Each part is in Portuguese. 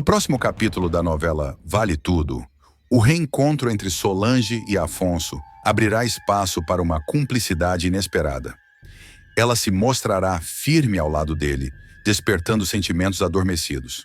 próximo capítulo da novela Vale Tudo, o reencontro entre Solange e Afonso abrirá espaço para uma cumplicidade inesperada. Ela se mostrará firme ao lado dele, despertando sentimentos adormecidos.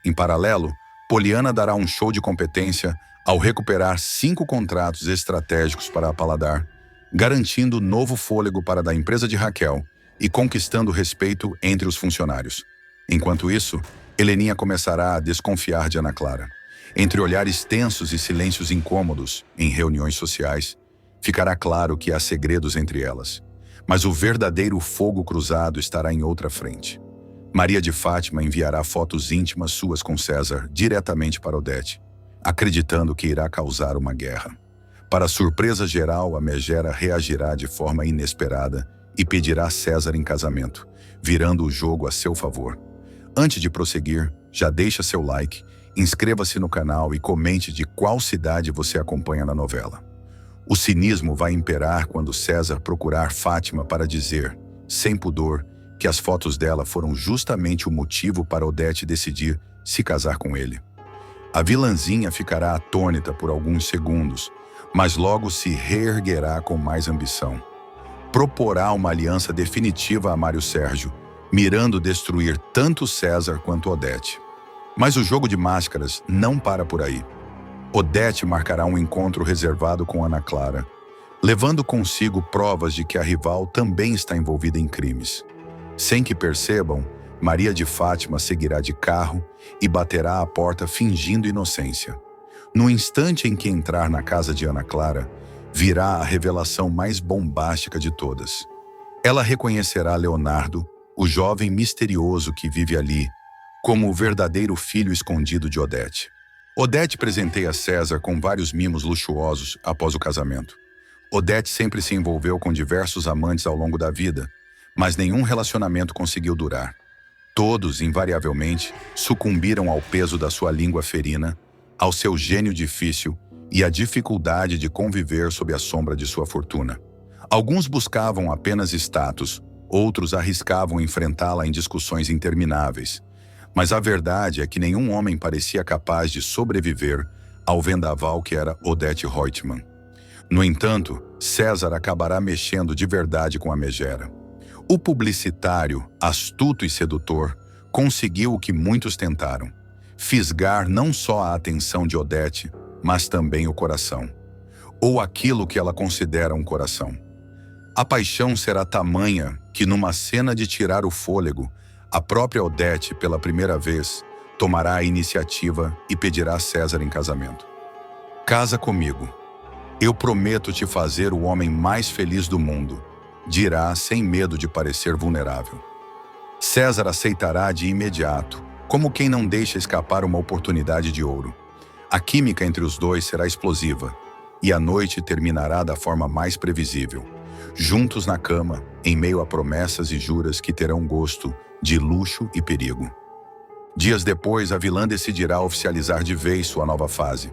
Em paralelo, Poliana dará um show de competência ao recuperar 5 contratos estratégicos para a Paladar, garantindo novo fôlego para da empresa de Raquel e conquistando respeito entre os funcionários. Enquanto isso, Heleninha começará a desconfiar de Ana Clara. Entre olhares tensos e silêncios incômodos em reuniões sociais, ficará claro que há segredos entre elas. Mas o verdadeiro fogo cruzado estará em outra frente. Maria de Fátima enviará fotos íntimas suas com César diretamente para Odete, acreditando que irá causar uma guerra. Para surpresa geral, a megera reagirá de forma inesperada e pedirá César em casamento, virando o jogo a seu favor. Antes de prosseguir, já deixa seu like, inscreva-se no canal e comente de qual cidade você acompanha na novela. O cinismo vai imperar quando César procurar Fátima para dizer, sem pudor, que as fotos dela foram justamente o motivo para Odete decidir se casar com ele. A vilãzinha ficará atônita por alguns segundos, mas logo se reerguerá com mais ambição. Proporá uma aliança definitiva a Mário Sérgio, mirando destruir tanto César quanto Odete. Mas o jogo de máscaras não para por aí. Odete marcará um encontro reservado com Ana Clara, levando consigo provas de que a rival também está envolvida em crimes. Sem que percebam, Maria de Fátima seguirá de carro e baterá à porta fingindo inocência. No instante em que entrar na casa de Ana Clara, virá a revelação mais bombástica de todas. Ela reconhecerá Leonardo, o jovem misterioso que vive ali, como o verdadeiro filho escondido de Odete. Odete presenteia César com vários mimos luxuosos após o casamento. Odete sempre se envolveu com diversos amantes ao longo da vida, mas nenhum relacionamento conseguiu durar. Todos, invariavelmente, sucumbiram ao peso da sua língua ferina, ao seu gênio difícil e à dificuldade de conviver sob a sombra de sua fortuna. Alguns buscavam apenas status, outros arriscavam enfrentá-la em discussões intermináveis. Mas a verdade é que nenhum homem parecia capaz de sobreviver ao vendaval que era Odete Reutemann. No entanto, César acabará mexendo de verdade com a megera. O publicitário, astuto e sedutor, conseguiu o que muitos tentaram: fisgar não só a atenção de Odete, mas também o coração. Ou aquilo que ela considera um coração. A paixão será tamanha que, numa cena de tirar o fôlego, a própria Odete, pela primeira vez, tomará a iniciativa e pedirá César em casamento. Casa comigo. Eu prometo te fazer o homem mais feliz do mundo, dirá sem medo de parecer vulnerável. César aceitará de imediato, como quem não deixa escapar uma oportunidade de ouro. A química entre os dois será explosiva, e a noite terminará da forma mais previsível. Juntos na cama, em meio a promessas e juras que terão gosto de luxo e perigo. Dias depois, a vilã decidirá oficializar de vez sua nova fase.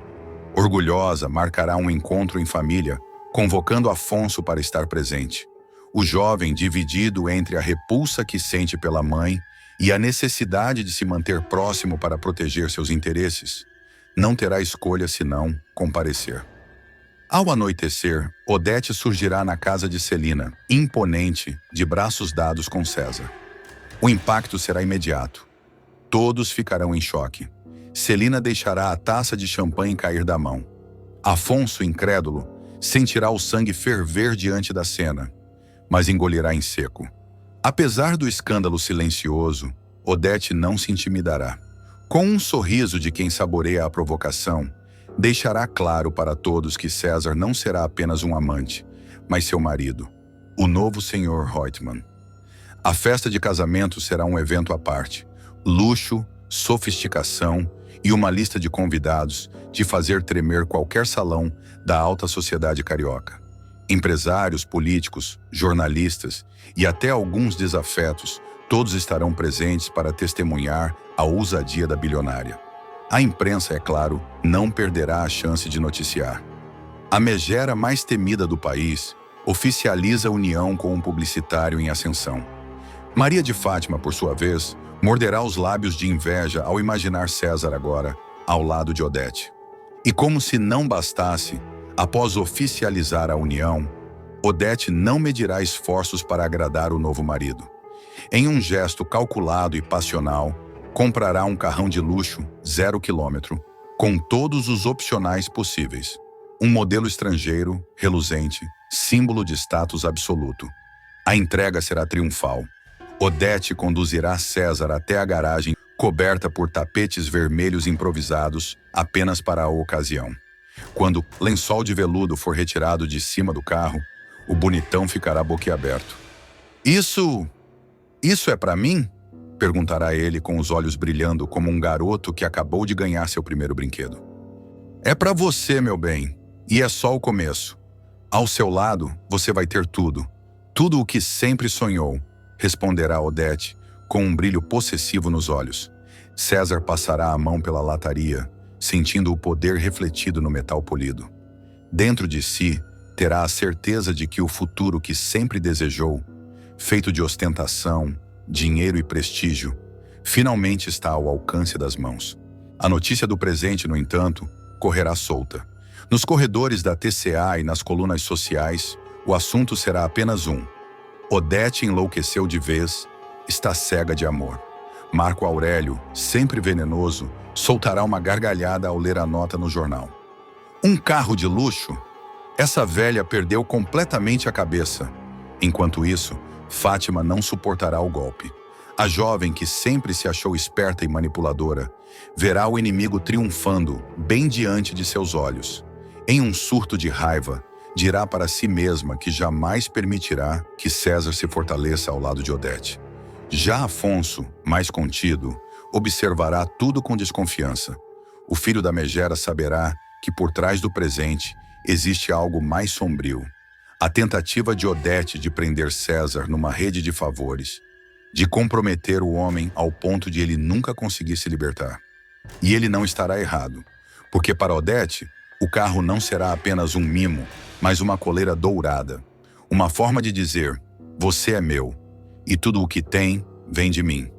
Orgulhosa, marcará um encontro em família, convocando Afonso para estar presente. O jovem, dividido entre a repulsa que sente pela mãe e a necessidade de se manter próximo para proteger seus interesses, não terá escolha senão comparecer. Ao anoitecer, Odete surgirá na casa de Celina, imponente, de braços dados com César. O impacto será imediato. Todos ficarão em choque. Celina deixará a taça de champanhe cair da mão. Afonso, incrédulo, sentirá o sangue ferver diante da cena, mas engolirá em seco. Apesar do escândalo silencioso, Odete não se intimidará. Com um sorriso de quem saboreia a provocação, deixará claro para todos que César não será apenas um amante, mas seu marido, o novo senhor Reutemann. A festa de casamento será um evento à parte. Luxo, sofisticação e uma lista de convidados de fazer tremer qualquer salão da alta sociedade carioca. Empresários, políticos, jornalistas e até alguns desafetos, todos estarão presentes para testemunhar a ousadia da bilionária. A imprensa, é claro, não perderá a chance de noticiar. A megera mais temida do país oficializa a união com um publicitário em ascensão. Maria de Fátima, por sua vez, Morderá os lábios de inveja ao imaginar César agora, ao lado de Odete. E como se não bastasse, após oficializar a união, Odete não medirá esforços para agradar o novo marido. Em um gesto calculado e passional, comprará um carrão de luxo 0 quilômetro, com todos os opcionais possíveis. Um modelo estrangeiro, reluzente, símbolo de status absoluto. A entrega será triunfal. Odete conduzirá César até a garagem, coberta por tapetes vermelhos improvisados apenas para a ocasião. Quando o lençol de veludo for retirado de cima do carro, o bonitão ficará boquiaberto. Isso é para mim? Perguntará ele com os olhos brilhando como um garoto que acabou de ganhar seu primeiro brinquedo. É para você, meu bem, e é só o começo. Ao seu lado, você vai ter tudo. Tudo o que sempre sonhou, responderá Odete, com um brilho possessivo nos olhos. César passará a mão pela lataria, sentindo o poder refletido no metal polido. Dentro de si, terá a certeza de que o futuro que sempre desejou, feito de ostentação, dinheiro e prestígio, finalmente está ao alcance das mãos. A notícia do presente, no entanto, correrá solta. Nos corredores da TCA e nas colunas sociais, o assunto será apenas um. Odete enlouqueceu de vez, está cega de amor. Marco Aurélio, sempre venenoso, soltará uma gargalhada ao ler a nota no jornal. Um carro de luxo? Essa velha perdeu completamente a cabeça. Enquanto isso, Fátima não suportará o golpe. A jovem que sempre se achou esperta e manipuladora, verá o inimigo triunfando bem diante de seus olhos. Em um surto de raiva, dirá para si mesma que jamais permitirá que César se fortaleça ao lado de Odete. Já Afonso, mais contido, observará tudo com desconfiança. O filho da megera saberá que por trás do presente existe algo mais sombrio. A tentativa de Odete de prender César numa rede de favores, de comprometer o homem ao ponto de ele nunca conseguir se libertar. E ele não estará errado, porque para Odete, o carro não será apenas um mimo, mas uma coleira dourada. Uma forma de dizer, você é meu, e tudo o que tem vem de mim.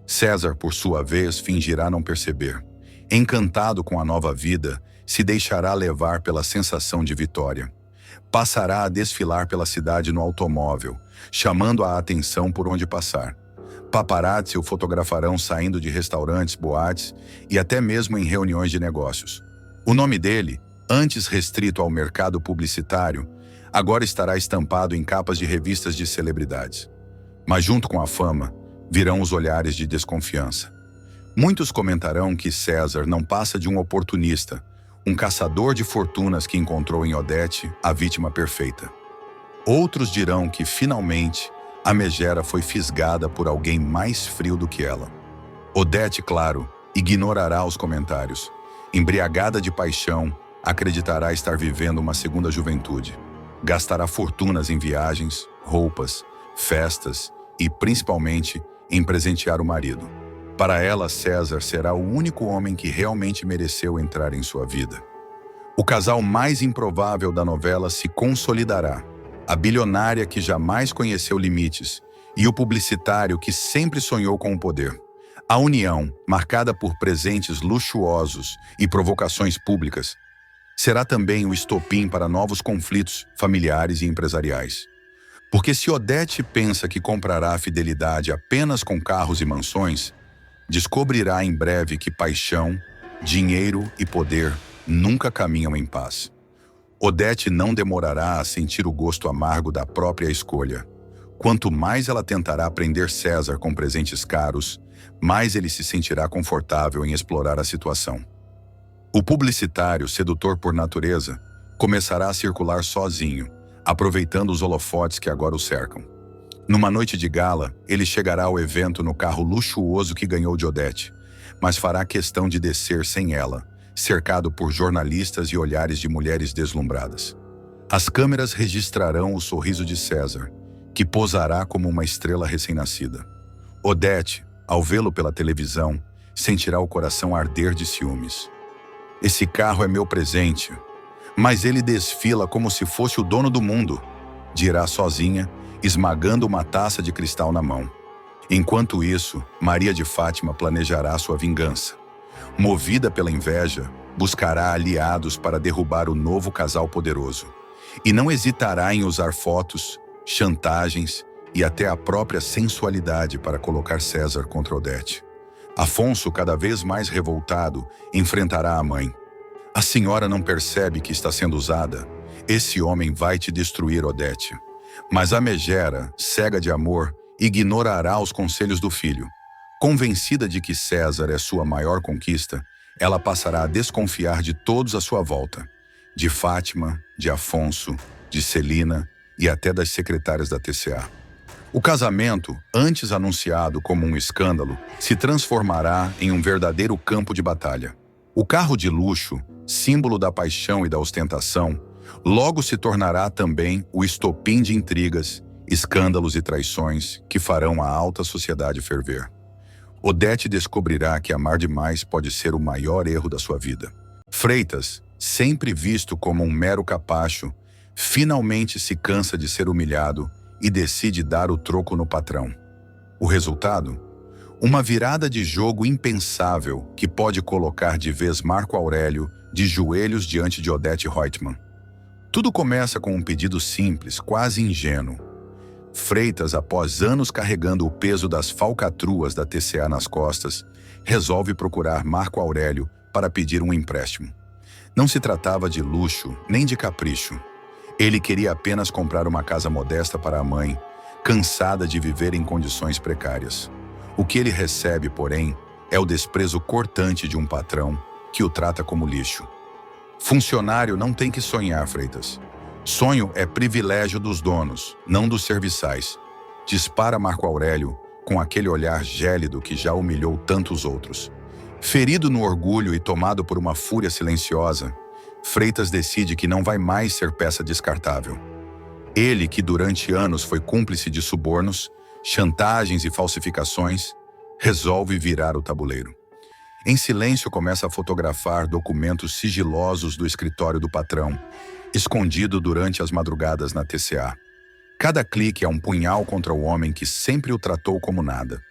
César, por sua vez, fingirá não perceber. Encantado com a nova vida, se deixará levar pela sensação de vitória. Passará a desfilar pela cidade no automóvel, chamando a atenção por onde passar. Paparazzi o fotografarão saindo de restaurantes, boates e até mesmo em reuniões de negócios. O nome dele, antes restrito ao mercado publicitário, agora estará estampado em capas de revistas de celebridades. Mas junto com a fama, virão os olhares de desconfiança. Muitos comentarão que César não passa de um oportunista, um caçador de fortunas que encontrou em Odete a vítima perfeita. Outros dirão que, finalmente, a megera foi fisgada por alguém mais frio do que ela. Odete, claro, ignorará os comentários. Embriagada de paixão, acreditará estar vivendo uma segunda juventude. Gastará fortunas em viagens, roupas, festas e, principalmente, em presentear o marido. Para ela, César será o único homem que realmente mereceu entrar em sua vida. O casal mais improvável da novela se consolidará. A bilionária que jamais conheceu limites e o publicitário que sempre sonhou com o poder. A união, marcada por presentes luxuosos e provocações públicas, será também o estopim para novos conflitos familiares e empresariais. Porque se Odete pensa que comprará a fidelidade apenas com carros e mansões, descobrirá em breve que paixão, dinheiro e poder nunca caminham em paz. Odete não demorará a sentir o gosto amargo da própria escolha. Quanto mais ela tentará prender César com presentes caros, mais ele se sentirá confortável em explorar a situação. O publicitário, sedutor por natureza, começará a circular sozinho, aproveitando os holofotes que agora o cercam. Numa noite de gala, ele chegará ao evento no carro luxuoso que ganhou de Odete, mas fará questão de descer sem ela, cercado por jornalistas e olhares de mulheres deslumbradas. As câmeras registrarão o sorriso de César, que posará como uma estrela recém-nascida. Odete, ao vê-lo pela televisão, sentirá o coração arder de ciúmes. Esse carro é meu presente, mas ele desfila como se fosse o dono do mundo, dirá sozinha, esmagando uma taça de cristal na mão. Enquanto isso, Maria de Fátima planejará sua vingança. Movida pela inveja, buscará aliados para derrubar o novo casal poderoso. E não hesitará em usar fotos, chantagens e até a própria sensualidade para colocar César contra Odete. Afonso, cada vez mais revoltado, enfrentará a mãe. A senhora não percebe que está sendo usada? Esse homem vai te destruir, Odete. Mas a megera, cega de amor, ignorará os conselhos do filho. Convencida de que César é sua maior conquista, ela passará a desconfiar de todos à sua volta. De Fátima, de Afonso, de Celina e até das secretárias da TCA. O casamento, antes anunciado como um escândalo, se transformará em um verdadeiro campo de batalha. O carro de luxo, símbolo da paixão e da ostentação, logo se tornará também o estopim de intrigas, escândalos e traições que farão a alta sociedade ferver. Odete descobrirá que amar demais pode ser o maior erro da sua vida. Freitas, sempre visto como um mero capacho, finalmente se cansa de ser humilhado e decide dar o troco no patrão. O resultado? Uma virada de jogo impensável que pode colocar de vez Marco Aurélio de joelhos diante de Odete Reutemann. Tudo começa com um pedido simples, quase ingênuo. Freitas, após anos carregando o peso das falcatruas da TCA nas costas, resolve procurar Marco Aurélio para pedir um empréstimo. Não se tratava de luxo, nem de capricho. Ele queria apenas comprar uma casa modesta para a mãe, cansada de viver em condições precárias. O que ele recebe, porém, é o desprezo cortante de um patrão que o trata como lixo. Funcionário não tem que sonhar, Freitas. Sonho é privilégio dos donos, não dos serviçais. Dispara Marco Aurélio com aquele olhar gélido que já humilhou tantos outros. Ferido no orgulho e tomado por uma fúria silenciosa, Freitas decide que não vai mais ser peça descartável. Ele, que durante anos foi cúmplice de subornos, chantagens e falsificações, resolve virar o tabuleiro. Em silêncio começa a fotografar documentos sigilosos do escritório do patrão, escondido durante as madrugadas na TCA. Cada clique é um punhal contra o homem que sempre o tratou como nada.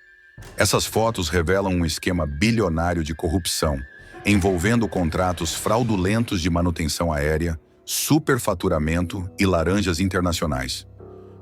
Essas fotos revelam um esquema bilionário de corrupção, envolvendo contratos fraudulentos de manutenção aérea, superfaturamento e laranjas internacionais.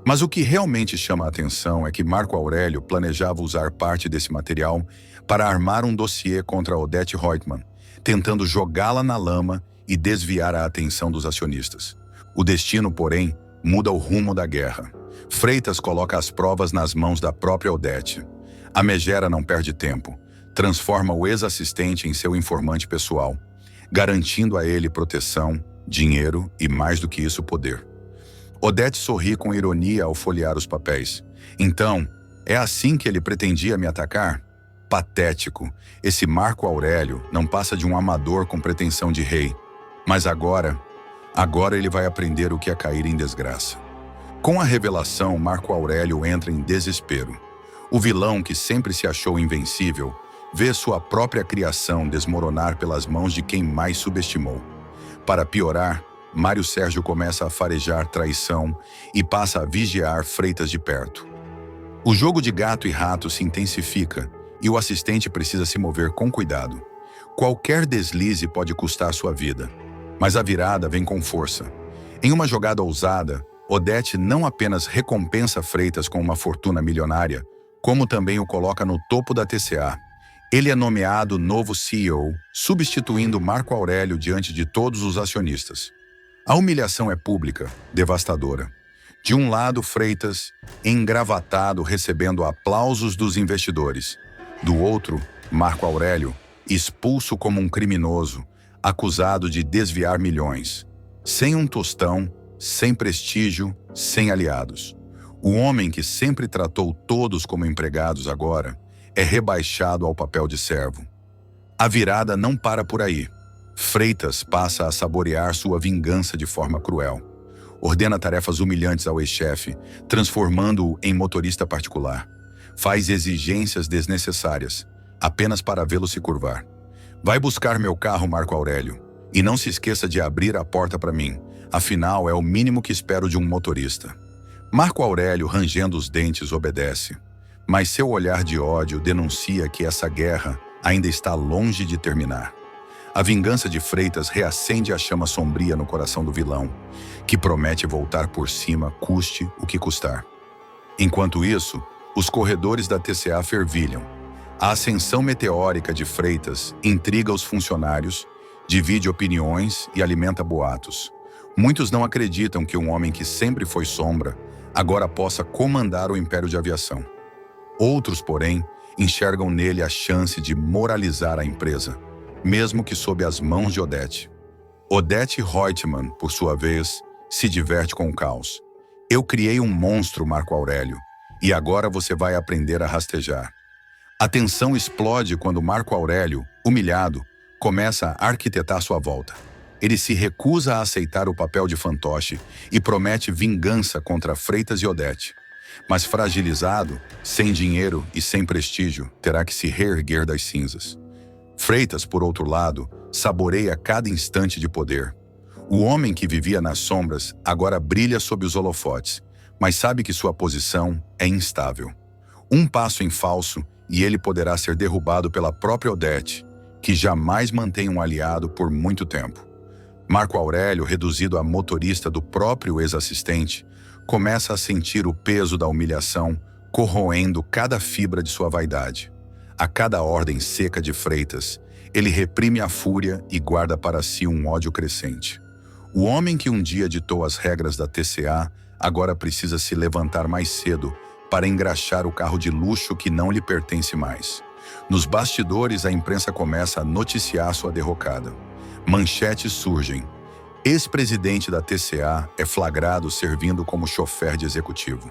Mas o que realmente chama a atenção é que Marco Aurélio planejava usar parte desse material para armar um dossiê contra Odete Reutemann, tentando jogá-la na lama e desviar a atenção dos acionistas. O destino, porém, muda o rumo da guerra. Freitas coloca as provas nas mãos da própria Odete. A megera não perde tempo. Transforma o ex-assistente em seu informante pessoal, garantindo a ele proteção, dinheiro e, mais do que isso, poder. Odete sorri com ironia ao folhear os papéis. Então, é assim que ele pretendia me atacar? Patético. Esse Marco Aurélio não passa de um amador com pretensão de rei. Mas agora ele vai aprender o que é cair em desgraça. Com a revelação, Marco Aurélio entra em desespero. O vilão, que sempre se achou invencível, vê sua própria criação desmoronar pelas mãos de quem mais subestimou. Para piorar, Mário Sérgio começa a farejar traição e passa a vigiar Freitas de perto. O jogo de gato e rato se intensifica e o assistente precisa se mover com cuidado. Qualquer deslize pode custar sua vida, mas a virada vem com força. Em uma jogada ousada, Odete não apenas recompensa Freitas com uma fortuna milionária, como também o coloca no topo da TCA. Ele é nomeado novo CEO, substituindo Marco Aurélio diante de todos os acionistas. A humilhação é pública, devastadora. De um lado, Freitas, engravatado, recebendo aplausos dos investidores. Do outro, Marco Aurélio, expulso como um criminoso, acusado de desviar milhões. Sem um tostão, sem prestígio, sem aliados. O homem que sempre tratou todos como empregados agora é rebaixado ao papel de servo. A virada não para por aí. Freitas passa a saborear sua vingança de forma cruel. Ordena tarefas humilhantes ao ex-chefe, transformando-o em motorista particular. Faz exigências desnecessárias, apenas para vê-lo se curvar. Vai buscar meu carro, Marco Aurélio, e não se esqueça de abrir a porta para mim. Afinal, é o mínimo que espero de um motorista. Marco Aurélio, rangendo os dentes, obedece. mas seu olhar de ódio denuncia que essa guerra ainda está longe de terminar. A vingança de Freitas reacende a chama sombria no coração do vilão, que promete voltar por cima, custe o que custar. Enquanto isso, os corredores da TCA fervilham. A ascensão meteórica de Freitas intriga os funcionários, divide opiniões e alimenta boatos. Muitos não acreditam que um homem que sempre foi sombra agora possa comandar o império de aviação. Outros, porém, enxergam nele a chance de moralizar a empresa, mesmo que sob as mãos de Odete. Odete Reutemann, por sua vez, se diverte com o caos. Eu criei um monstro, Marco Aurélio, e agora você vai aprender a rastejar. A tensão explode quando Marco Aurélio, humilhado, começa a arquitetar sua volta. Ele se recusa a aceitar o papel de fantoche e promete vingança contra Freitas e Odete. Mas fragilizado, sem dinheiro e sem prestígio, terá que se reerguer das cinzas. Freitas, por outro lado, saboreia cada instante de poder. O homem que vivia nas sombras agora brilha sob os holofotes, mas sabe que sua posição é instável. Um passo em falso e ele poderá ser derrubado pela própria Odete, que jamais mantém um aliado por muito tempo. Marco Aurélio, reduzido a motorista do próprio ex-assistente, começa a sentir o peso da humilhação corroendo cada fibra de sua vaidade. A cada ordem seca de Freitas, ele reprime a fúria e guarda para si um ódio crescente. O homem que um dia ditou as regras da TCA agora precisa se levantar mais cedo para engraxar o carro de luxo que não lhe pertence mais. Nos bastidores, a imprensa começa a noticiar sua derrocada. Manchetes surgem. Ex-presidente da TCA é flagrado servindo como chofer de executivo.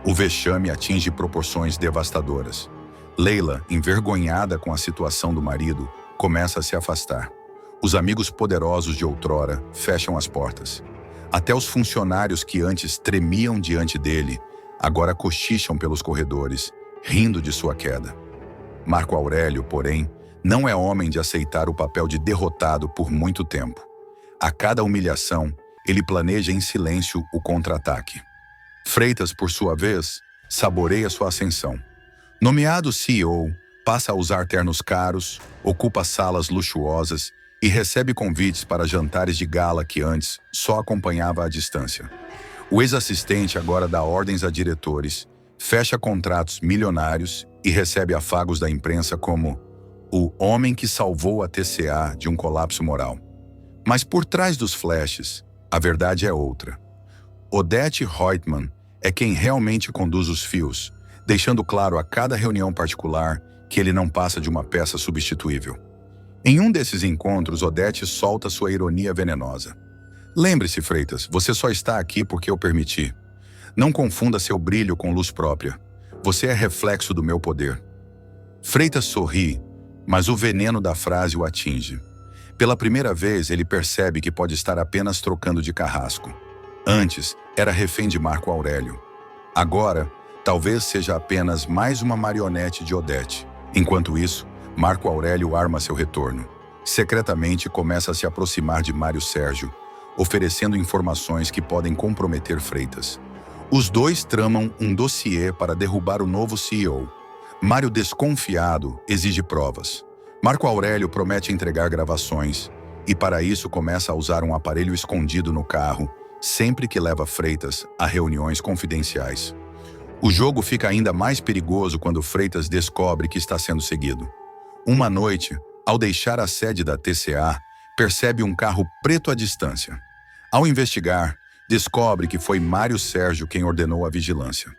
O vexame atinge proporções devastadoras. Leila, envergonhada com a situação do marido, começa a se afastar. Os amigos poderosos de outrora fecham as portas. Até os funcionários que antes tremiam diante dele, agora cochicham pelos corredores, rindo de sua queda. Marco Aurélio, porém, não é homem de aceitar o papel de derrotado por muito tempo. A cada humilhação, ele planeja em silêncio o contra-ataque. Freitas, por sua vez, saboreia sua ascensão. Nomeado CEO, passa a usar ternos caros, ocupa salas luxuosas e recebe convites para jantares de gala que antes só acompanhava à distância. O ex-assistente agora dá ordens a diretores, fecha contratos milionários e recebe afagos da imprensa como o homem que salvou a TCA de um colapso moral. Mas por trás dos flashes, a verdade é outra. Odete Reutemann é quem realmente conduz os fios, deixando claro a cada reunião particular que ele não passa de uma peça substituível. Em um desses encontros, Odete solta sua ironia venenosa. Lembre-se, Freitas, você só está aqui porque eu permiti. Não confunda seu brilho com luz própria. Você é reflexo do meu poder. Freitas sorri, mas o veneno da frase o atinge. Pela primeira vez, ele percebe que pode estar apenas trocando de carrasco. Antes, era refém de Marco Aurélio. Agora, talvez seja apenas mais uma marionete de Odete. Enquanto isso, Marco Aurélio arma seu retorno. Secretamente, começa a se aproximar de Mário Sérgio, oferecendo informações que podem comprometer Freitas. Os dois tramam um dossiê para derrubar o novo CEO. Mário, desconfiado, exige provas. Marco Aurélio promete entregar gravações e, para isso, começa a usar um aparelho escondido no carro, sempre que leva Freitas a reuniões confidenciais. O jogo fica ainda mais perigoso quando Freitas descobre que está sendo seguido. Uma noite, ao deixar a sede da TCA, percebe um carro preto à distância. Ao investigar, descobre que foi Mário Sérgio quem ordenou a vigilância.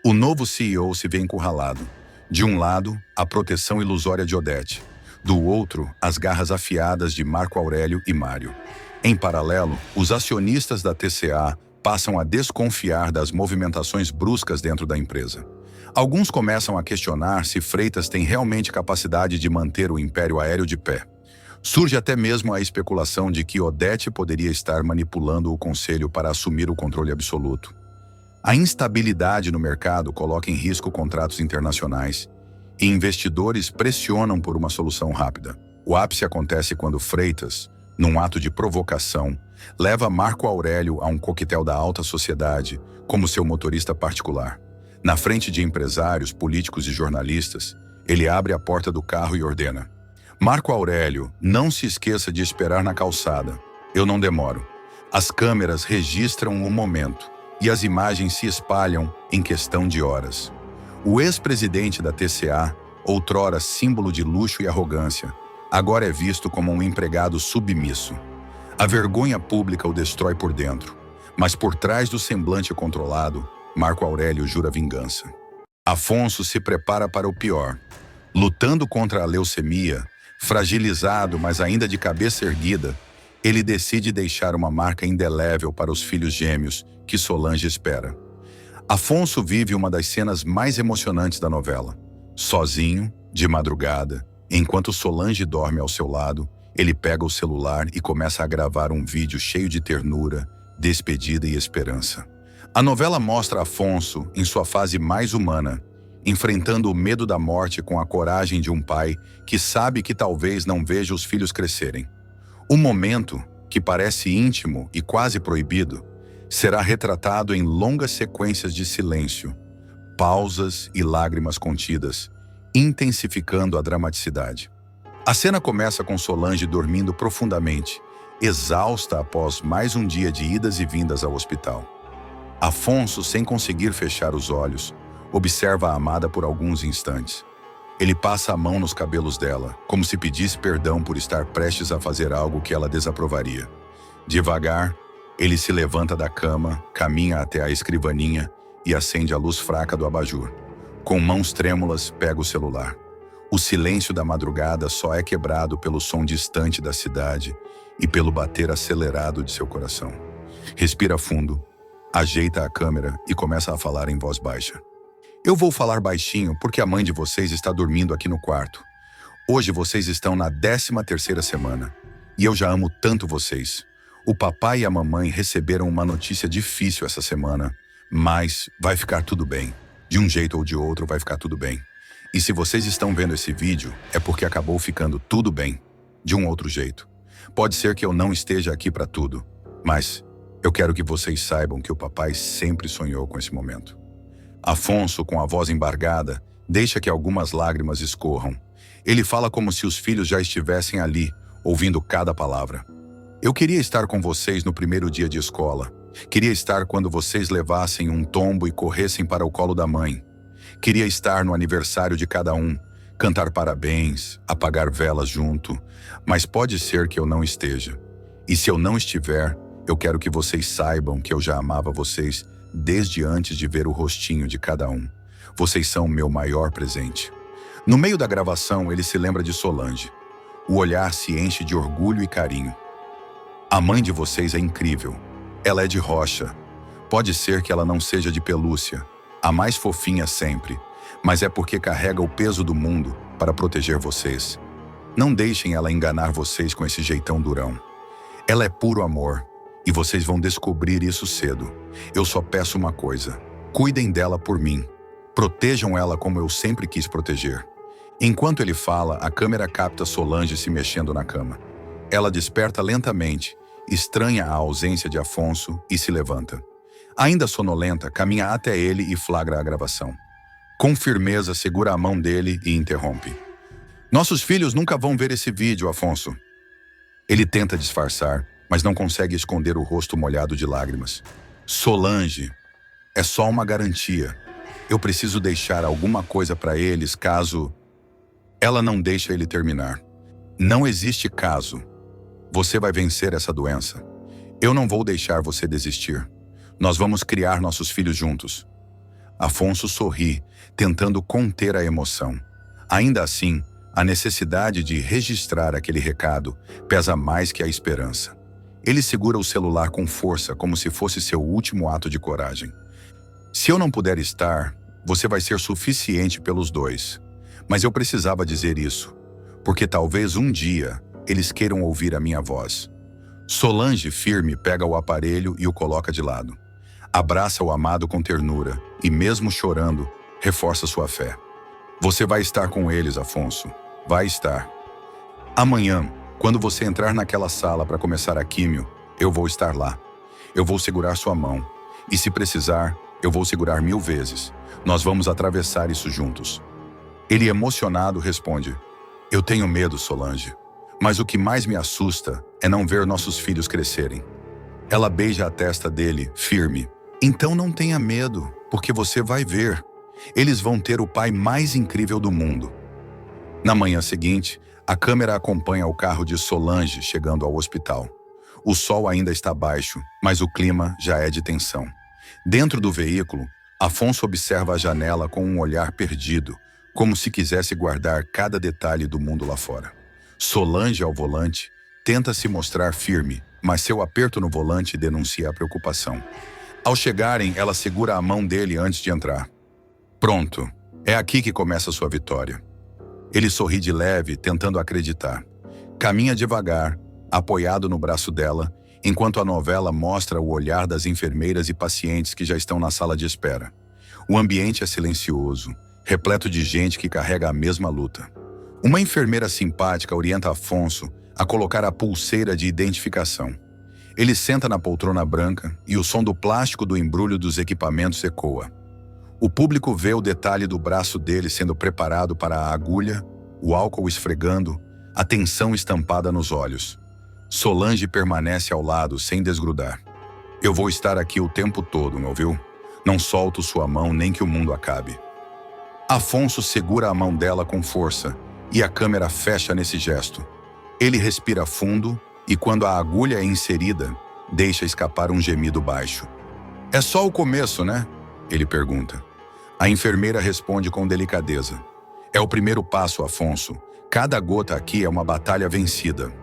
O novo CEO se vê encurralado. De um lado, a proteção ilusória de Odete. Do outro, as garras afiadas de Marco Aurélio e Mário. Em paralelo, os acionistas da TCA passam a desconfiar das movimentações bruscas dentro da empresa. Alguns começam a questionar se Freitas tem realmente capacidade de manter o império aéreo de pé. Surge até mesmo a especulação de que Odete poderia estar manipulando o conselho para assumir o controle absoluto. A instabilidade no mercado coloca em risco contratos internacionais e investidores pressionam por uma solução rápida. O ápice acontece quando Freitas, num ato de provocação, leva Marco Aurélio a um coquetel da alta sociedade como seu motorista particular. Na frente de empresários, políticos e jornalistas, ele abre a porta do carro e ordena: Marco Aurélio, não se esqueça de esperar na calçada. Eu não demoro. As câmeras registram o momento e as imagens se espalham em questão de horas. O ex-presidente da TCA, outrora símbolo de luxo e arrogância, agora é visto como um empregado submisso. A vergonha pública o destrói por dentro, mas por trás do semblante controlado, Marco Aurélio jura vingança. Afonso se prepara para o pior. Lutando contra a leucemia, fragilizado, mas ainda de cabeça erguida, ele decide deixar uma marca indelével para os filhos gêmeos que Solange espera. Afonso vive uma das cenas mais emocionantes da novela. Sozinho, de madrugada, enquanto Solange dorme ao seu lado, ele pega o celular e começa a gravar um vídeo cheio de ternura, despedida e esperança. A novela mostra Afonso em sua fase mais humana, enfrentando o medo da morte com a coragem de um pai que sabe que talvez não veja os filhos crescerem. O momento, que parece íntimo e quase proibido, será retratado em longas sequências de silêncio, pausas e lágrimas contidas, intensificando a dramaticidade. A cena começa com Solange dormindo profundamente, exausta após mais um dia de idas e vindas ao hospital. Afonso, sem conseguir fechar os olhos, observa a amada por alguns instantes. Ele passa a mão nos cabelos dela, como se pedisse perdão por estar prestes a fazer algo que ela desaprovaria. Devagar, ele se levanta da cama, caminha até a escrivaninha e acende a luz fraca do abajur. Com mãos trêmulas, pega o celular. O silêncio da madrugada só é quebrado pelo som distante da cidade e pelo bater acelerado de seu coração. Respira fundo, ajeita a câmera e começa a falar em voz baixa. Eu vou falar baixinho porque a mãe de vocês está dormindo aqui no quarto. Hoje vocês estão na 13ª semana e eu já amo tanto vocês. O papai e a mamãe receberam uma notícia difícil essa semana, mas vai ficar tudo bem. De um jeito ou de outro vai ficar tudo bem. E se vocês estão vendo esse vídeo, é porque acabou ficando tudo bem, de um outro jeito. Pode ser que eu não esteja aqui para tudo, mas eu quero que vocês saibam que o papai sempre sonhou com esse momento. Afonso, com a voz embargada, deixa que algumas lágrimas escorram. Ele fala como se os filhos já estivessem ali, ouvindo cada palavra. Eu queria estar com vocês no primeiro dia de escola. Queria estar quando vocês levassem um tombo e corressem para o colo da mãe. Queria estar no aniversário de cada um, cantar parabéns, apagar velas junto. Mas pode ser que eu não esteja. E se eu não estiver, eu quero que vocês saibam que eu já amava vocês desde antes de ver o rostinho de cada um. Vocês são meu maior presente. No meio da gravação, ele se lembra de Solange. O olhar se enche de orgulho e carinho. A mãe de vocês é incrível. Ela é de rocha. Pode ser que ela não seja de pelúcia, a mais fofinha sempre, mas é porque carrega o peso do mundo para proteger vocês. Não deixem ela enganar vocês com esse jeitão durão. Ela é puro amor. E vocês vão descobrir isso cedo. Eu só peço uma coisa: cuidem dela por mim. Protejam ela como eu sempre quis proteger. Enquanto ele fala, a câmera capta Solange se mexendo na cama. Ela desperta lentamente, estranha a ausência de Afonso e se levanta. Ainda sonolenta, caminha até ele e flagra a gravação. Com firmeza, segura a mão dele e interrompe. Nossos filhos nunca vão ver esse vídeo, Afonso. Ele tenta disfarçar, mas não consegue esconder o rosto molhado de lágrimas. Solange, é só uma garantia. Eu preciso deixar alguma coisa para eles caso... Ela não deixa ele terminar. Não existe caso. Você vai vencer essa doença. Eu não vou deixar você desistir. Nós vamos criar nossos filhos juntos. Afonso sorri, tentando conter a emoção. Ainda assim, a necessidade de registrar aquele recado pesa mais que a esperança. Ele segura o celular com força, como se fosse seu último ato de coragem. Se eu não puder estar, você vai ser suficiente pelos dois. Mas eu precisava dizer isso, porque talvez um dia eles queiram ouvir a minha voz. Solange, firme, pega o aparelho e o coloca de lado. Abraça o amado com ternura e, mesmo chorando, reforça sua fé. Você vai estar com eles, Afonso. Vai estar. Amanhã, quando você entrar naquela sala para começar a químio, eu vou estar lá. Eu vou segurar sua mão. E se precisar, Eu vou segurar 1000 vezes. Nós vamos atravessar isso juntos. Ele, emocionado, responde: Eu tenho medo, Solange. Mas o que mais me assusta é não ver nossos filhos crescerem. Ela beija a testa dele, firme. Então não tenha medo, porque você vai ver. Eles vão ter o pai mais incrível do mundo. Na manhã seguinte, a câmera acompanha o carro de Solange chegando ao hospital. O sol ainda está baixo, mas o clima já é de tensão. Dentro do veículo, Afonso observa a janela com um olhar perdido, como se quisesse guardar cada detalhe do mundo lá fora. Solange, ao volante, tenta se mostrar firme, mas seu aperto no volante denuncia a preocupação. Ao chegarem, ela segura a mão dele antes de entrar. Pronto, é aqui que começa sua vitória. Ele sorri de leve, tentando acreditar. Caminha devagar, apoiado no braço dela, enquanto a novela mostra o olhar das enfermeiras e pacientes que já estão na sala de espera. O ambiente é silencioso, repleto de gente que carrega a mesma luta. Uma enfermeira simpática orienta Afonso a colocar a pulseira de identificação. Ele senta na poltrona branca e o som do plástico do embrulho dos equipamentos ecoa. O público vê o detalhe do braço dele sendo preparado para a agulha, o álcool esfregando, a tensão estampada nos olhos. Solange permanece ao lado, sem desgrudar. Eu vou estar aqui o tempo todo, me ouviu? Não solto sua mão nem que o mundo acabe. Afonso segura a mão dela com força e a câmera fecha nesse gesto. Ele respira fundo e, quando a agulha é inserida, deixa escapar um gemido baixo. É só o começo, né? Ele pergunta. A enfermeira responde com delicadeza. É o primeiro passo, Afonso. Cada gota aqui é uma batalha vencida.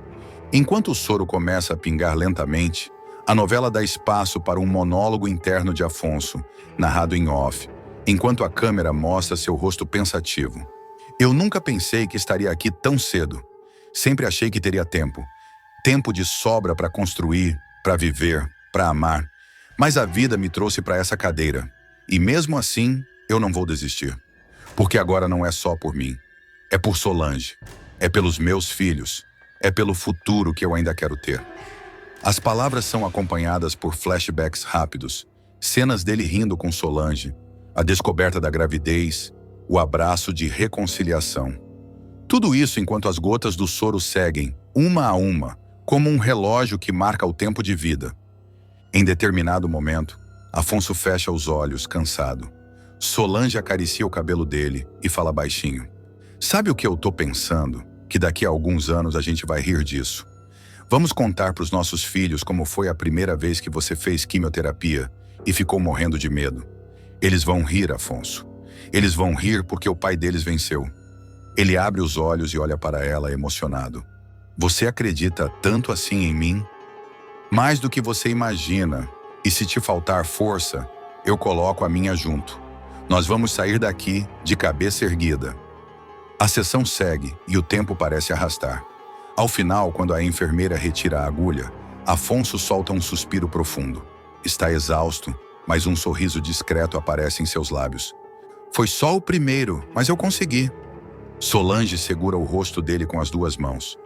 Enquanto o soro começa a pingar lentamente, a novela dá espaço para um monólogo interno de Afonso, narrado em off, enquanto a câmera mostra seu rosto pensativo. Eu nunca pensei que estaria aqui tão cedo. Sempre achei que teria tempo. Tempo de sobra para construir, para viver, para amar. Mas a vida me trouxe para essa cadeira. E mesmo assim, eu não vou desistir. Porque agora não é só por mim. É por Solange. É pelos meus filhos. É pelo futuro que eu ainda quero ter. As palavras são acompanhadas por flashbacks rápidos. Cenas dele rindo com Solange. A descoberta da gravidez. O abraço de reconciliação. Tudo isso enquanto as gotas do soro seguem, uma a uma, como um relógio que marca o tempo de vida. Em determinado momento, Afonso fecha os olhos, cansado. Solange acaricia o cabelo dele e fala baixinho. Sabe o que eu tô pensando? Que daqui a alguns anos a gente vai rir disso. Vamos contar para os nossos filhos como foi a primeira vez que você fez quimioterapia e ficou morrendo de medo. Eles vão rir, Afonso. Eles vão rir porque o pai deles venceu. Ele abre os olhos e olha para ela emocionado. Você acredita tanto assim em mim? Mais do que você imagina. E se te faltar força, eu coloco a minha junto. Nós vamos sair daqui de cabeça erguida. A sessão segue e o tempo parece arrastar. Ao final, quando a enfermeira retira a agulha, Afonso solta um suspiro profundo. Está exausto, mas um sorriso discreto aparece em seus lábios. Foi só o primeiro, mas eu consegui. Solange segura o rosto dele com as duas mãos.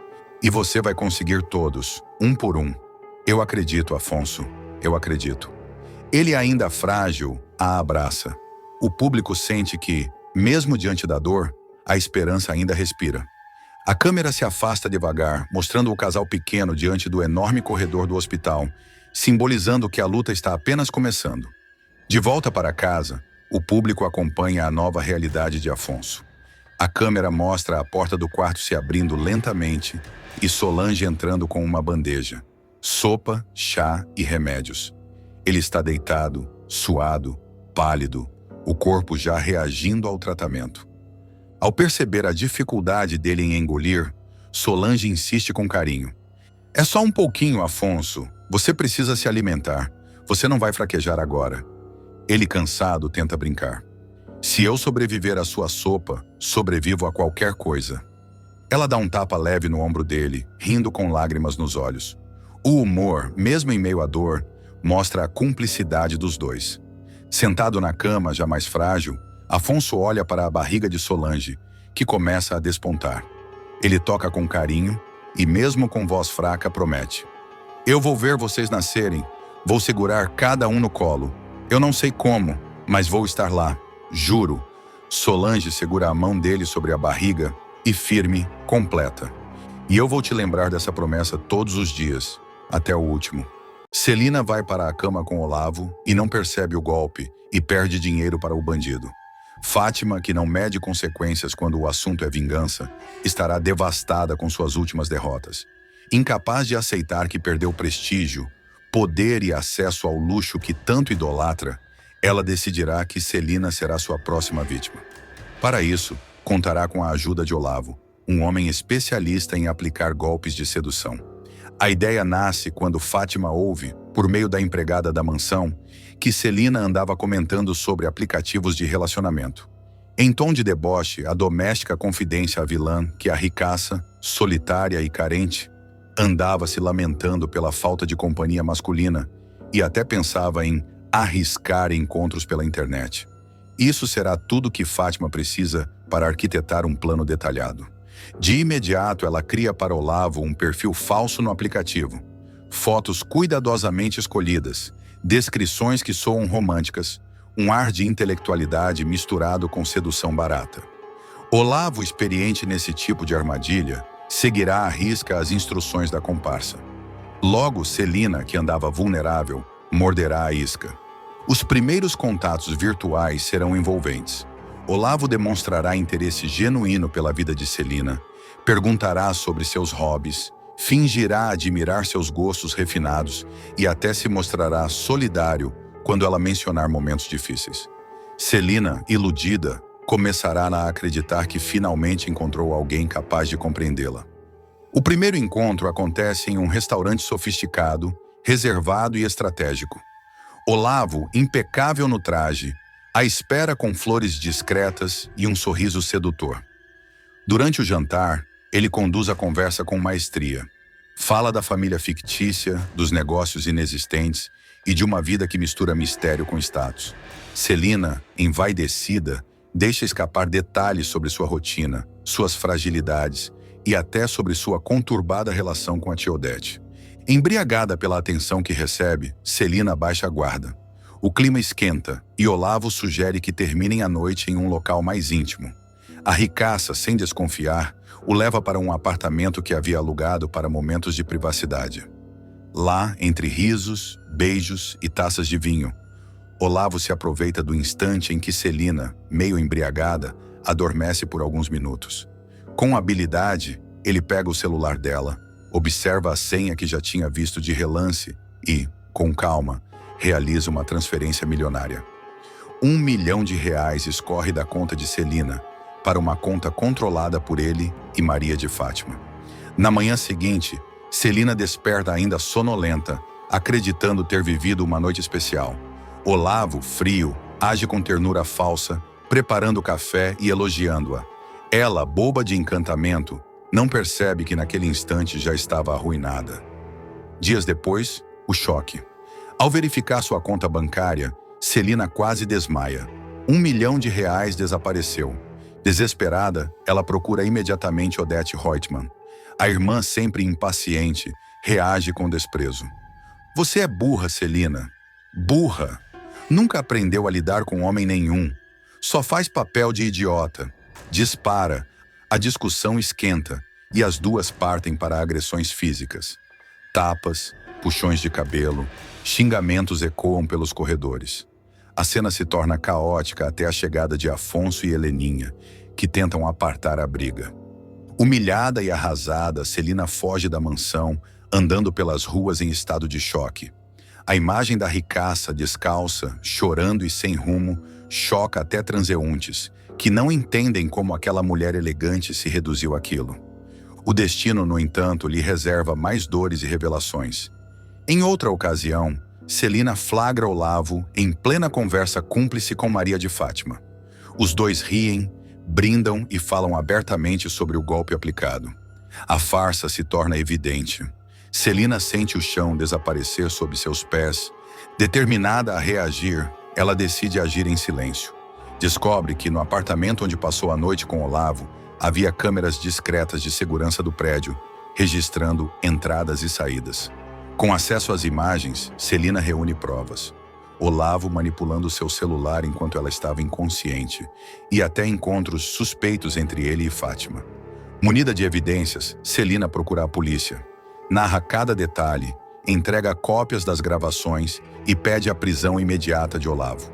E você vai conseguir todos, um por um. Eu acredito, Afonso. Eu acredito. Ele, ainda frágil, a abraça. O público sente que, mesmo diante da dor, a esperança ainda respira. A câmera se afasta devagar, mostrando o casal pequeno diante do enorme corredor do hospital, simbolizando que a luta está apenas começando. De volta para casa, o público acompanha a nova realidade de Afonso. A câmera mostra a porta do quarto se abrindo lentamente e Solange entrando com uma bandeja. Sopa, chá e remédios. Ele está deitado, suado, pálido, o corpo já reagindo ao tratamento. Ao perceber a dificuldade dele em engolir, Solange insiste com carinho. É só um pouquinho, Afonso. Você precisa se alimentar. Você não vai fraquejar agora. Ele, cansado, tenta brincar. Se eu sobreviver à sua sopa, sobrevivo a qualquer coisa. Ela dá um tapa leve no ombro dele, rindo com lágrimas nos olhos. O humor, mesmo em meio à dor, mostra a cumplicidade dos dois. Sentado na cama, já mais frágil, Afonso olha para a barriga de Solange, que começa a despontar. Ele toca com carinho e, mesmo com voz fraca, promete. Eu vou ver vocês nascerem, vou segurar cada um no colo. Eu não sei como, mas vou estar lá, juro. Solange segura a mão dele sobre a barriga e firme, completa. E eu vou te lembrar dessa promessa todos os dias, até o último. Celina vai para a cama com Olavo e não percebe o golpe e perde dinheiro para o bandido. Fátima, que não mede consequências quando o assunto é vingança, estará devastada com suas últimas derrotas. Incapaz de aceitar que perdeu prestígio, poder e acesso ao luxo que tanto idolatra, ela decidirá que Celina será sua próxima vítima. Para isso, contará com a ajuda de Olavo, um homem especialista em aplicar golpes de sedução. A ideia nasce quando Fátima ouve, por meio da empregada da mansão, que Celina andava comentando sobre aplicativos de relacionamento. Em tom de deboche, a doméstica confidência à vilã que a ricaça, solitária e carente, andava se lamentando pela falta de companhia masculina e até pensava em arriscar encontros pela internet. Isso será tudo que Fátima precisa para arquitetar um plano detalhado. De imediato, ela cria para Olavo um perfil falso no aplicativo. Fotos cuidadosamente escolhidas, descrições que soam românticas, um ar de intelectualidade misturado com sedução barata. Olavo, experiente nesse tipo de armadilha, seguirá à risca as instruções da comparsa. Logo, Celina, que andava vulnerável, morderá a isca. Os primeiros contatos virtuais serão envolventes. Olavo demonstrará interesse genuíno pela vida de Celina, perguntará sobre seus hobbies, fingirá admirar seus gostos refinados e até se mostrará solidário quando ela mencionar momentos difíceis. Celina, iludida, começará a acreditar que finalmente encontrou alguém capaz de compreendê-la. O primeiro encontro acontece em um restaurante sofisticado, reservado e estratégico. Olavo, impecável no traje, a espera com flores discretas e um sorriso sedutor. Durante o jantar, ele conduz a conversa com maestria. Fala da família fictícia, dos negócios inexistentes e de uma vida que mistura mistério com status. Celina, envaidecida, deixa escapar detalhes sobre sua rotina, suas fragilidades e até sobre sua conturbada relação com a tia Odete. Embriagada pela atenção que recebe, Celina baixa a guarda. O clima esquenta e Olavo sugere que terminem a noite em um local mais íntimo. A ricaça, sem desconfiar, o leva para um apartamento que havia alugado para momentos de privacidade. Lá, entre risos, beijos e taças de vinho, Olavo se aproveita do instante em que Celina, meio embriagada, adormece por alguns minutos. Com habilidade, ele pega o celular dela, observa a senha que já tinha visto de relance e, com calma, realiza uma transferência milionária. R$ 1 milhão escorre da conta de Celina para uma conta controlada por ele e Maria de Fátima. Na manhã seguinte, Celina desperta ainda sonolenta, acreditando ter vivido uma noite especial. Olavo, frio, age com ternura falsa, preparando o café e elogiando-a. Ela, boba de encantamento, não percebe que naquele instante já estava arruinada. Dias depois, o choque. Ao verificar sua conta bancária, Celina quase desmaia. R$ 1 milhão desapareceu. Desesperada, ela procura imediatamente Odete Reutemann. A irmã, sempre impaciente, reage com desprezo. Você é burra, Celina. Burra. Nunca aprendeu a lidar com homem nenhum. Só faz papel de idiota. Dispara. A discussão esquenta e as duas partem para agressões físicas. Tapas, puxões de cabelo, xingamentos ecoam pelos corredores. A cena se torna caótica até a chegada de Afonso e Heleninha, que tentam apartar a briga. Humilhada e arrasada, Celina foge da mansão, andando pelas ruas em estado de choque. A imagem da ricaça, descalça, chorando e sem rumo, choca até transeuntes, que não entendem como aquela mulher elegante se reduziu àquilo. O destino, no entanto, lhe reserva mais dores e revelações. Em outra ocasião, Celina flagra Olavo em plena conversa cúmplice com Maria de Fátima. Os dois riem, brindam e falam abertamente sobre o golpe aplicado. A farsa se torna evidente. Celina sente o chão desaparecer sob seus pés. Determinada a reagir, ela decide agir em silêncio. Descobre que no apartamento onde passou a noite com Olavo, havia câmeras discretas de segurança do prédio, registrando entradas e saídas. Com acesso às imagens, Celina reúne provas. Olavo manipulando seu celular enquanto ela estava inconsciente, e até encontros suspeitos entre ele e Fátima. Munida de evidências, Celina procura a polícia. Narra cada detalhe, entrega cópias das gravações e pede a prisão imediata de Olavo.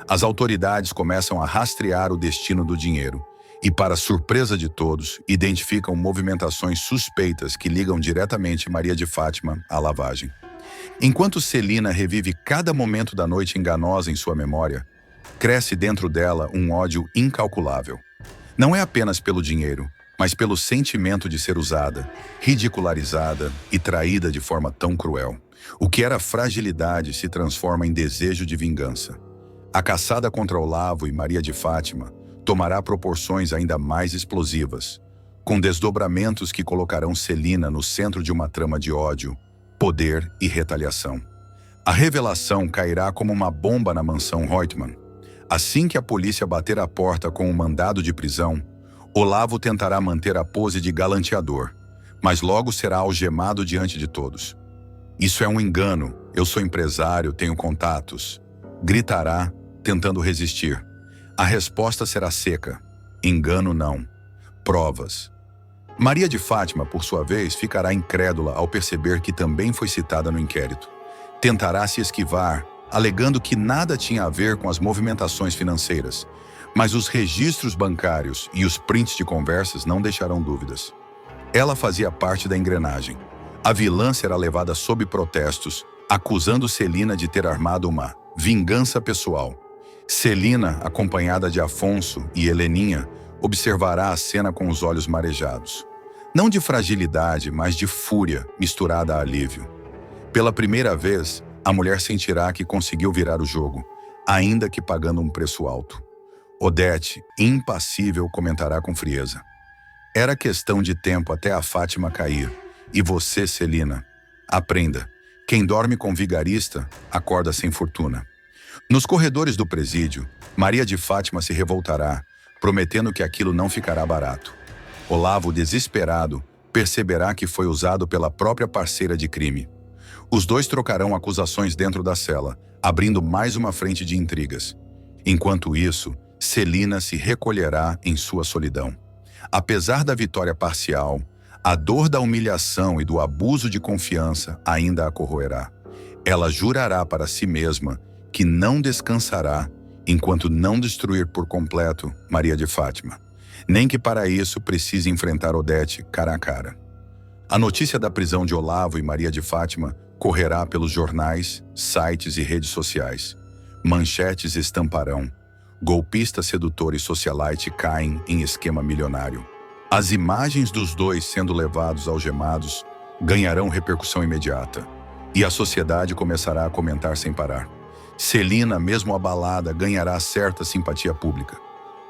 As autoridades começam a rastrear o destino do dinheiro e, para surpresa de todos, identificam movimentações suspeitas que ligam diretamente Maria de Fátima à lavagem. Enquanto Celina revive cada momento da noite enganosa em sua memória, cresce dentro dela um ódio incalculável. Não é apenas pelo dinheiro, mas pelo sentimento de ser usada, ridicularizada e traída de forma tão cruel. O que era fragilidade se transforma em desejo de vingança. A caçada contra Olavo e Maria de Fátima tomará proporções ainda mais explosivas, com desdobramentos que colocarão Celina no centro de uma trama de ódio, poder e retaliação. A revelação cairá como uma bomba na mansão Reutemann. Assim que a polícia bater a porta com um mandado de prisão, Olavo tentará manter a pose de galanteador, mas logo será algemado diante de todos. Isso é um engano, eu sou empresário, tenho contatos. Gritará, tentando resistir. A resposta será seca. Engano não. Provas. Maria de Fátima, por sua vez, ficará incrédula ao perceber que também foi citada no inquérito. Tentará se esquivar, alegando que nada tinha a ver com as movimentações financeiras, mas os registros bancários e os prints de conversas não deixarão dúvidas. Ela fazia parte da engrenagem. A vilã será levada sob protestos, acusando Celina de ter armado uma vingança pessoal. Celina, acompanhada de Afonso e Heleninha, observará a cena com os olhos marejados. Não de fragilidade, mas de fúria misturada a alívio. Pela primeira vez, a mulher sentirá que conseguiu virar o jogo, ainda que pagando um preço alto. Odete, impassível, comentará com frieza. Era questão de tempo até a Fátima cair. E você, Celina, aprenda. Quem dorme com vigarista, acorda sem fortuna. Nos corredores do presídio, Maria de Fátima se revoltará, prometendo que aquilo não ficará barato. Olavo, desesperado, perceberá que foi usado pela própria parceira de crime. Os dois trocarão acusações dentro da cela, abrindo mais uma frente de intrigas. Enquanto isso, Celina se recolherá em sua solidão. Apesar da vitória parcial, a dor da humilhação e do abuso de confiança ainda a corroerá. Ela jurará para si mesma que não descansará enquanto não destruir por completo Maria de Fátima. Nem que para isso precise enfrentar Odete cara a cara. A notícia da prisão de Olavo e Maria de Fátima correrá pelos jornais, sites e redes sociais. Manchetes estamparão. Golpista sedutor e socialite caem em esquema milionário. As imagens dos dois sendo levados algemados ganharão repercussão imediata. E a sociedade começará a comentar sem parar. Celina, mesmo abalada, ganhará certa simpatia pública.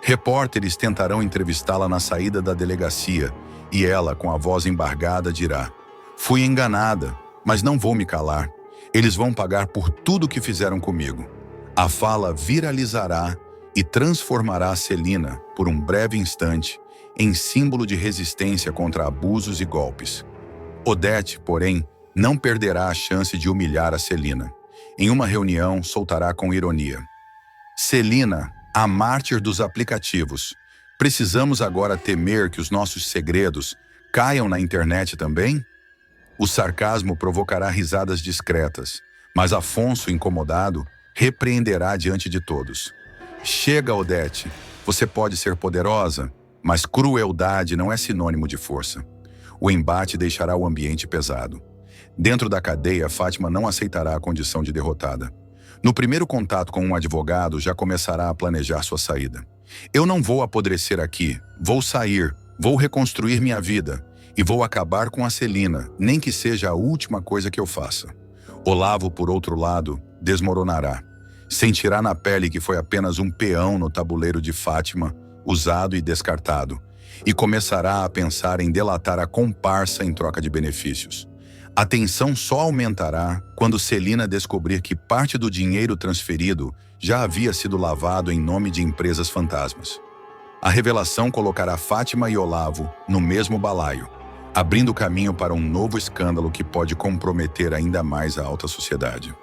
Repórteres tentarão entrevistá-la na saída da delegacia e ela, com a voz embargada, dirá: "Fui enganada, mas não vou me calar. Eles vão pagar por tudo que fizeram comigo." A fala viralizará e transformará Celina, por um breve instante, em símbolo de resistência contra abusos e golpes. Odete, porém, não perderá a chance de humilhar a Celina. Em uma reunião, soltará com ironia: "Celina, a mártir dos aplicativos, precisamos agora temer que os nossos segredos caiam na internet também?" O sarcasmo provocará risadas discretas, mas Afonso, incomodado, repreenderá diante de todos: "Chega, Odete, você pode ser poderosa, mas crueldade não é sinônimo de força." O embate deixará o ambiente pesado. Dentro da cadeia, Fátima não aceitará a condição de derrotada. No primeiro contato com um advogado, já começará a planejar sua saída. "Eu não vou apodrecer aqui, vou sair, vou reconstruir minha vida e vou acabar com a Celina, nem que seja a última coisa que eu faça." Olavo, por outro lado, desmoronará. Sentirá na pele que foi apenas um peão no tabuleiro de Fátima, usado e descartado, e começará a pensar em delatar a comparsa em troca de benefícios. A tensão só aumentará quando Celina descobrir que parte do dinheiro transferido já havia sido lavado em nome de empresas fantasmas. A revelação colocará Fátima e Olavo no mesmo balaio, abrindo caminho para um novo escândalo que pode comprometer ainda mais a alta sociedade.